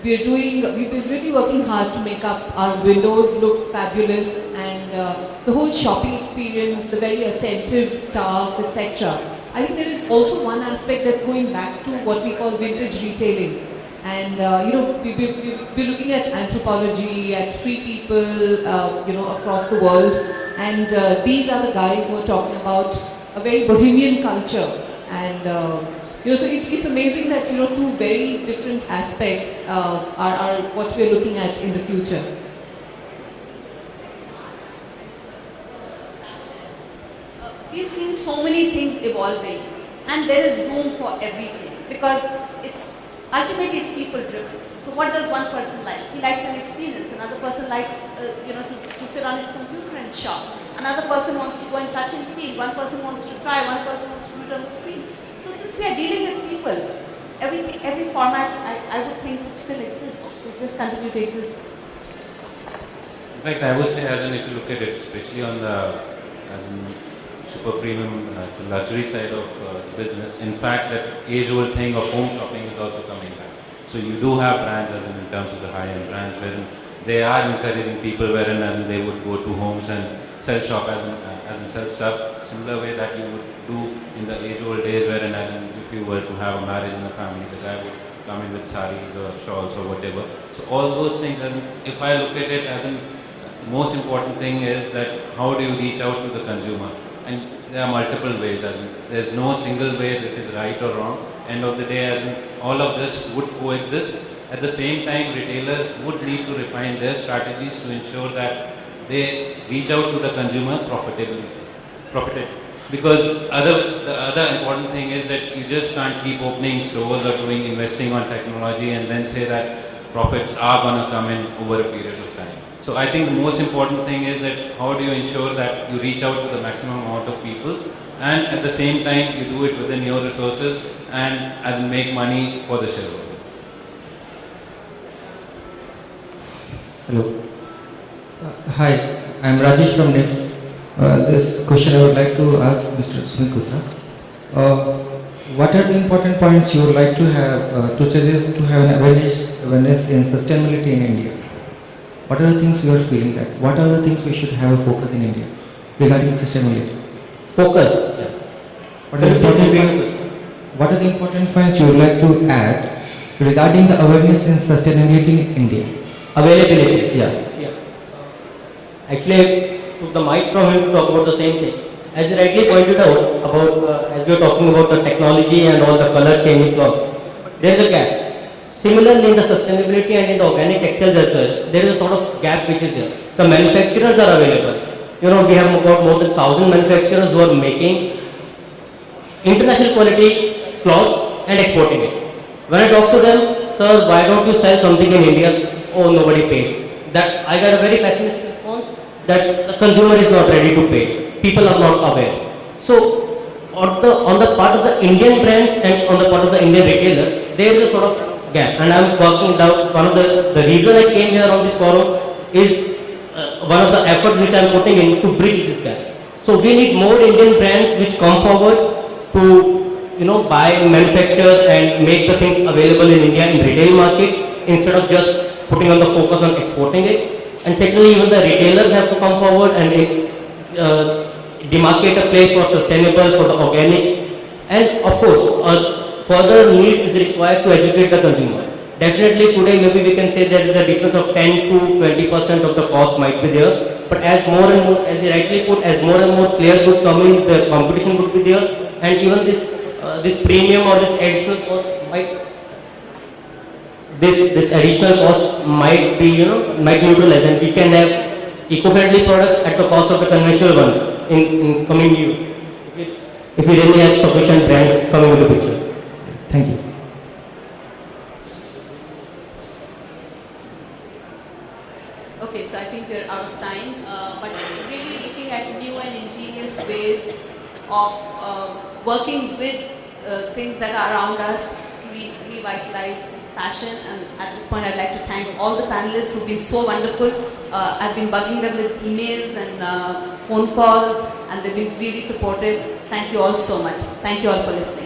We've been really working hard to make up our windows look fabulous, and the whole shopping experience, the very attentive staff, etc. I think there is also one aspect that's going back to what we call vintage retailing. And we're looking at anthropology, at free people, across the world. And these are the guys who are talking about a very bohemian culture. And so it's amazing that two very different aspects are what we're looking at in the future. We've seen so many things evolving, and there is room for everything, because ultimately it's people driven. So what does one person like? He likes an experience. Another person likes to sit on his computer and shop. Another person wants to go and touch and feel. One person wants to try. One person wants to do it on the screen. So since we are dealing with people, every format I would think it still exists. It just continue to exist. In fact, I would say, if you look at it, especially on the super premium, the luxury side of the business, in fact, that age-old thing of home shopping is also coming back. So you do have brands, in terms of the high-end brands, wherein they are encouraging people, wherein they would go to homes and sell shop and sell stuff, similar way that you would do in the age-old days, wherein if you were to have a marriage in the family, the guy would come in with saris or shawls or whatever. So all those things, and if I look at it the most important thing is that how do you reach out to the consumer? And there are multiple ways. There's no single way that is right or wrong. End of the day, all of this would coexist. At the same time, retailers would need to refine their strategies to ensure that they reach out to the consumer profitably. Because the other important thing is that you just can't keep opening stores or investing on technology and then say that profits are going to come in over a period of time. So I think the most important thing is that how do you ensure that you reach out to the maximum amount of people, and at the same time you do it within your resources and as in make money for the shareholders. Hello. Hi, I am Rajesh from NIFT. This question I would like to ask Mr. Sumit Gupta. What are the important points you would like to have to suggest to have an awareness in sustainability in India? What are the things you are feeling that? What are the things we should have a focus in India regarding sustainability? Focus. Yeah. What are the important points you would like to add regarding the awareness in sustainability in India? Availability. Yeah. Actually, I took the mic from him to talk about the same thing. As you rightly pointed out about, as we are talking about the technology and all the color changing clothes, there is a gap. Similarly, in the sustainability and in the organic textiles as well, there is a sort of gap which is there. The manufacturers are available. You know, we have got more than 1,000 manufacturers who are making international quality clothes and exporting it. When I talk to them, sir, why don't you sell something in India? Oh, nobody pays. That I got a very pessimistic response that the consumer is not ready to pay. People are not aware. So, on the part of the Indian brands and on the part of the Indian retailers, there is a sort of gap. And I'm working down. One of the reason I came here on this forum is one of the efforts which I'm putting in to bridge this gap. So we need more Indian brands which come forward to buy, manufacture and make the things available in India in retail market instead of just putting on the focus on exporting it. And secondly, even the retailers have to come forward and demarcate a place for sustainable, for the organic, and of course, further need is required to educate the consumer. Definitely today maybe we can say there is a difference of 10 to 20% of the cost might be there, but as more and more, as you rightly put, as more and more players would come in, the competition would be there, and even this premium or this additional cost might, this additional cost might be, might neutralize, and we can have eco-friendly products at the cost of the conventional ones in coming year, if we really have sufficient brands coming into the picture. Thank you. Okay, so I think we're out of time, but really looking at new and ingenious ways of working with things that are around us to revitalize fashion. And at this point I'd like to thank all the panelists who've been so wonderful. I've been bugging them with emails and phone calls, and they've been really supportive. Thank you all so much. Thank you all for listening.